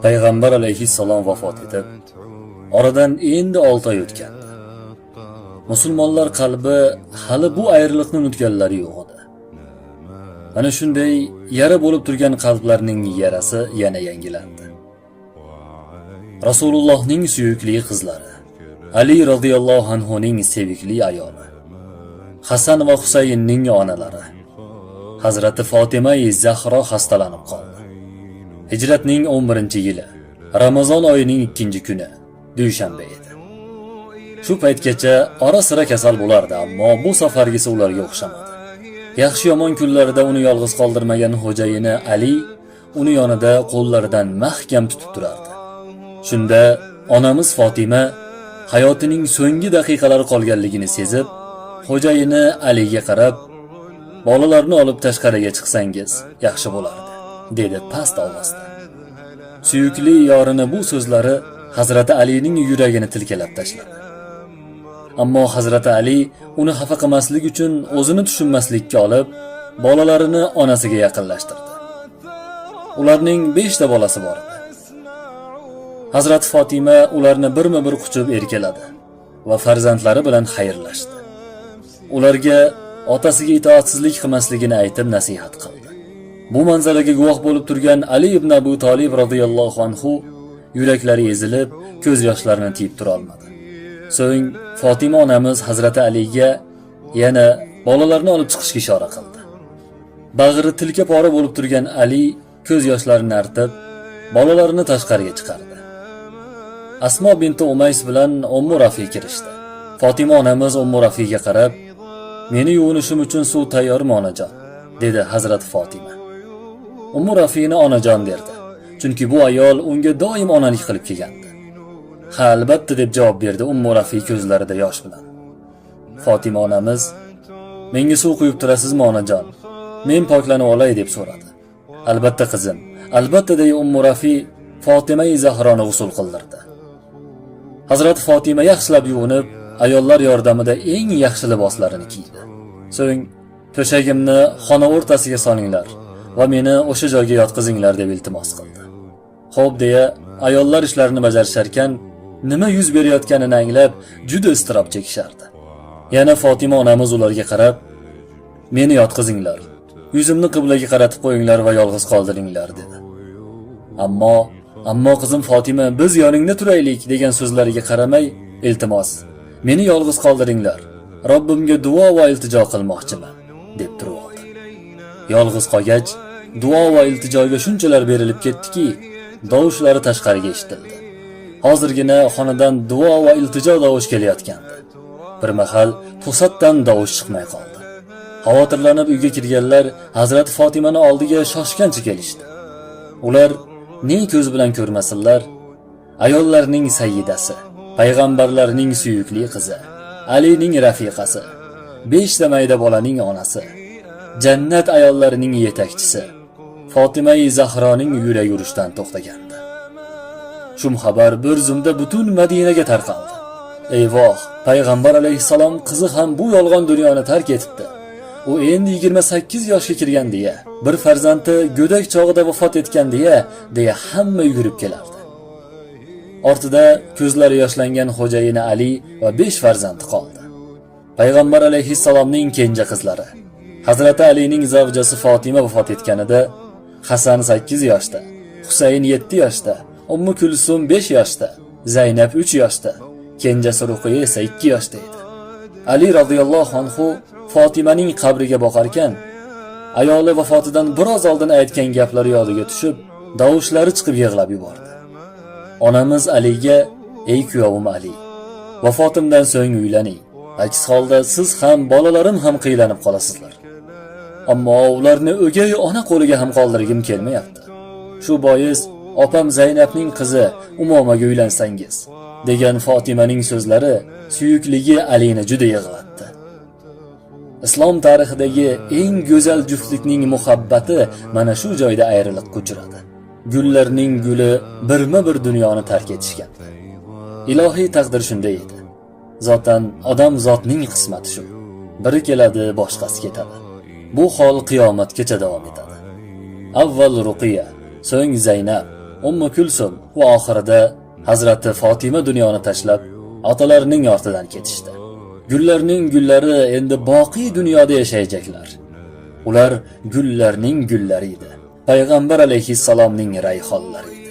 payg'ambar alayhissalom vafot etib, oradan endi 6 oy o'tgandi. Musulmonlar qalbi hali bu ayriliqni unutganlari yo'q edi. Ana shunday yara bo'lib turgan qalblarning yarasi yana yangilandi. Rasulullohning suyukli qizlari, Ali radhiyallohu anhuning sevikli ayoli, Hasan va Husaynning onalari, Hazrati Fatima-i Zahro xastalanib qoldi. Hijratning 11-yili, Ramazon oyining 2-kuni, dushanba edi. Shu paytgacha ora-sira kasal bo'lardi, ammo bu safargisi ularga o'xshamadi. Yaxshi yomon kunlarida uni yolg'iz qoldirmagan xo'jayini Ali uni yonida qo'llaridan mahkam tutib turardi. Shunda onamiz Fatima hayotining so'nggi daqiqalari qolganligini sezib, xo'jayini Aliga qarab, "Bolalarni olib tashqariga chiqsangiz yaxshi bo'lardi", dedi past ovozda. Suyukli yorini bu so'zlari Hazrati Alining yuragini tilkalab tashladi. Ammo Hazrati Ali uni xafa qilmaslik uchun o'zini tushunmaslikka olib, bolalarini onasiga yaqinlashtirdi. Ularning 5 ta bolasi bor edi. Hazrat Fatima ularni birma-bir quchib erkaladi va farzandlari bilan xayrlashdi. Ularga otasiga itoatsizlik qilmasligini aytib nasihat qildi. Bu manzaraga guvoh bo'lib turgan Ali ibn Abu Talib radhiyallohu anhu yuraklari ezilib, ko'z yoshlarini tiyib tura olmadi. So'ng Fatima onamiz Hazrati Aliga yana bolalarni olib chiqishga ishora qildi. Bag'ri tilka pora bo'lib turgan Ali ko'z yoshlarini artib, bolalarini tashqariga chiqardi. Asmo binti Umays bilan Ummu Rafi kirishdi. Fatima onamiz Ummu Rafiga qarab, "Meni yuvinishim uchun suv tayyormi onajon?" dedi Hazrat Fatima. Ummu Rafini onajon derdi, chunki bu ayol unga doim onalik qilib kelgandi. "Ha, albatta", deb javob berdi Ummu Rafi ko'zlarida yosh bilan. Fatima onamiz, "Menga suv quyib turasizmi onajon? Men poklanib olay", deb so'radi. "Albatta qizim, albatta", deya Ummu Rafi Fatima-i Zahroni g'usl qildirdi. Hazrat Fatima yaxshilab yuvinib, ayollar yordamida eng yaxshi liboslarini kiydi. So'ng "To'shagimni xona o'rtasiga solinglar va meni o'sha joyga yotqizinglar", deb iltimos qildi. "Xo'p", deya ayollar ishlarini bajarisharkan, nima yuz berayotganini anglab, juda iztirob chekishardi. Yana Fatima onamiz ularga qarab, "Meni yotqizinglar, yuzimni qiblaga qaratib qo'yinglar va yolg'iz qoldiringlar", dedi. Ammo qizim Fatima, "Biz yoningda turaylik", degan so'zlariga qaramay, "Iltimos, meni yolg'iz qoldiringlar. Robbimga duo va iltijo qilmoqchiman", deb turib oldi. Yolg'iz qolgach, duo va iltijoga shunchalar berilib ketdiki, dovushlari tashqariga eshitildi. Hozirgina xonadan duo va iltijo tovush kelayotgandi. Bir mahal to'satdan tovush chiqmay qoldi. Xavotirlanib uyga kirganlar Hazrat Fatimani oldiga shoshgancha kelishdi. Ular ne ko'z bilan ko'rmasinlar, ayollarning sayyidasi, payg'ambarlarning suyukli qizi, Alining rafiqasi, 5 ta mayda bolaning onasi, jannat ayollarining yetakchisi Fatima-i Zahroning yurak urishdan to'xtagandi. Shum xabar bir zumda butun Madinaga tarqaldi. Eyvoh, payg'ambar alayhissalom qizi ham bu yolg'on dunyoni tark etibdi. U endi 28 yoshga kirgan deya, bir farzandi go'dak chog'ida vafot etgan deya hamma yugurib kelardi. Ortida ko'zlari yoshlangan xo'jayini Ali va 5 farzandi qoldi. Payg'ambar alayhissalomning kenja qizlari, Hazrati Alining zavjasi Fatima vafot etganida Hasan 8 yoshda, Husayn 7 yoshda, Ummu Kulsum 5 yoshda, Zaynab 3 yoshda, kenjasi Ruqiya esa 2 yoshda edi. Ali radhiyallohu anhu Fatimaning qabriga boqarkan, ayoli vafotidan biroz oldin aytgan gaplari yodiga tushib, davushlari chiqib yig'lab yubordi. Onamiz Aliga, "Ey kuyovim Ali, vafotimdan so'ng uylaning. Aks holda siz ham, bolalarim ham qiylanib qolasizlar. Ammo ularni o'gay ona qo'liga ham qoldirgim kelmayapti. Shu bois opam Zaynabning qizi Umomaga uylansangiz", degan Fatimaning so'zlari suyukligi Alini juda yig'latdi. Islom tarixidagi eng go'zal juftlikning muhabbati mana shu joyda ayriliqqa uchradi. Gullarning guli birma-bir dunyoni tark etishgan. Ilohiy taqdir shunday edi. Zotan odam zotning qismati shu. Biri keladi, boshqasi ketadi. Bu hol qiyomatgacha davom etadi. Avval Ruqiya, so'ng Zaynab, Ummu Kulsum va oxirida Hazrati Fatima dunyoni tashlab otalarining ortidan ketishdi. Gullarning gullari endi boqiy dunyoda yashayacaklar. Ular gullarning gullari edi. Payg'ambar alayhissalomning rayhonlari edi.